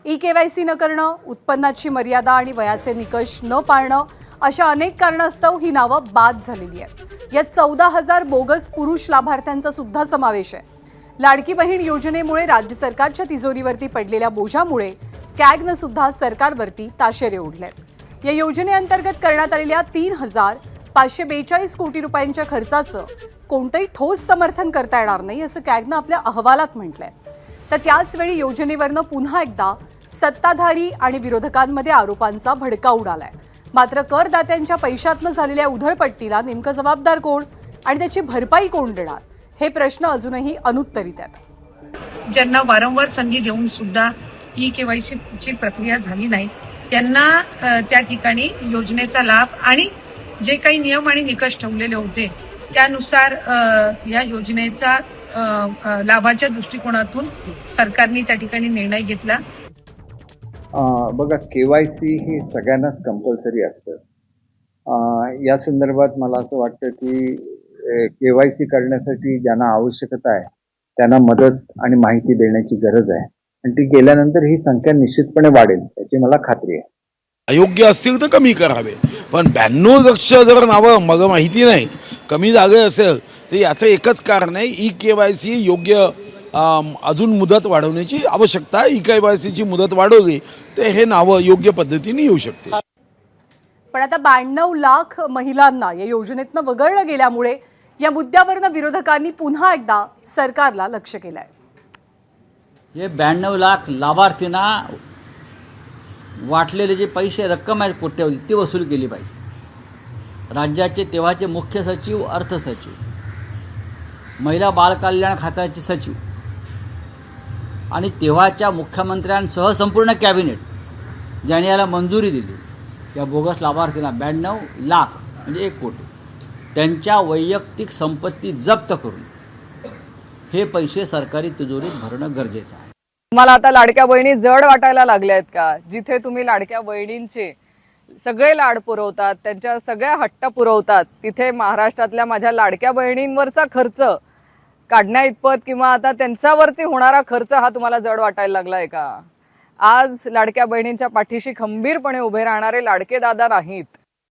E-KYC न करणं, उत्पन्नाची मर्यादा आणि वयाचे निकष न पाळणं अशा अनेक कारणास्तव ही नावं बाद झालेली आहेत। यात 14,000 बोगस पुरुष लाभार्थ्यांचा सुद्धा समावेश आहे। लाडकी बहीण योजनेमुळे राज्य सरकारच्या तिजोरीवरती पडलेल्या बोजामुळे कॅगनं सुद्धा सरकारवरती ताशेरे ओढलेत। या योजनेअंतर्गत करण्यात आलेल्या 3,542 कोटी रुपयांच्या खर्चाचं कोणतेही ठोस समर्थन करता येणार नाही असं कॅगनं आपल्या अहवालात म्हटलंय। तर त्याच वेळी योजनेवरनं पुन्हा एकदा सत्ताधारी आणि विरोधकांमध्ये आरोपांचा भडका उडालाय। मात्र करदात्यांच्या पैशातनं झालेल्या उधळपट्टीला नेमकं जबाबदार कोण आणि त्याची भरपाई कोण देणार हे प्रश्न अजूनही अनुत्तरित आहेत। ज्यांना वारंवार संधी देऊन सुद्धा ई-केवायसीची प्रक्रिया झाली नाही त्यांना त्या ठिकाणी योजनेचा लाभ आणि जे काही नियम आणि निकष ठेवलेले होते त्यानुसार या योजनेचा लाभाच्या दृष्टिकोनातून सरकारने त्या ठिकाणी निर्णय घेतला। बघा, केवायसी ही सगळ्यांनाच कंपल्सरी असतं। या संदर्भात मला असं वाटतं की केवायसी करण्यासाठी ज्यांना आवश्यकता आहे त्यांना मदत आणि माहिती देण्याची गरज आहे आणि ती केल्यानंतर ही संख्या निश्चितपणे वाढेल याची मला खात्री आहे। अयोग्य असतील तर कमी करावे, पण 92,00,000 जर नावं मग माहिती नाही कमी जागे असेल तर याचं एकच कारण आहे, ई-केवायसी योग्य अजून मुदत वाढवण्याची आवश्यकता आहे। ई-केवायसीची मुदत वाढवली तर हे नावं योग्य पद्धतीने येऊ शकते। पण आता 92 लाख महिलांना या योजनेतनं वगळलं गेल्यामुळे या मुद्द्यावरनं विरोधकांनी पुन्हा एकदा सरकारला लक्ष केलंय। हे 92 लाख लाभार्थींना वाटलेले जे पैसे रक्कम आहे कोट्यवधी ती वसूल केली पाहिजे। राज्याचे तेव्हाचे मुख्य सचिव, अर्थ सचिव, महिला बाल कल्याण खात्याचे सचिव आणि तेव्हाच्या मुख्यमंत्र्यांसह संपूर्ण कॅबिनेट ज्याने याला मंजुरी दिली, या बोगस लाभार्थींना 92 लाख म्हणजे 1 कोटी त्यांच्या वैयक्तिक संपत्ती जप्त करून हे पैसे सरकारी तिजोरीत भरणं गरजेचं आहे। तुम्हाला आता लाडक्या बहिणी जड वाटायला लागल्या आहेत का? जिथे तुम्ही लाडक्या बहिणींचे सगळे लाड पुरवतात, त्यांच्या सगळ्या हट्ट पुरवतात, तिथे महाराष्ट्रातल्या माझ्या लाडक्या बहिणींवरचा खर्च काढण्या इतपत किंवा आता त्यांच्यावरती होणारा खर्च हा तुम्हाला जड वाटायला लागलाय का? आज लाडक्या बहिणींच्या पाठीशी खंबीरपणे उभे राहणारे लाडके दादा नाहीत,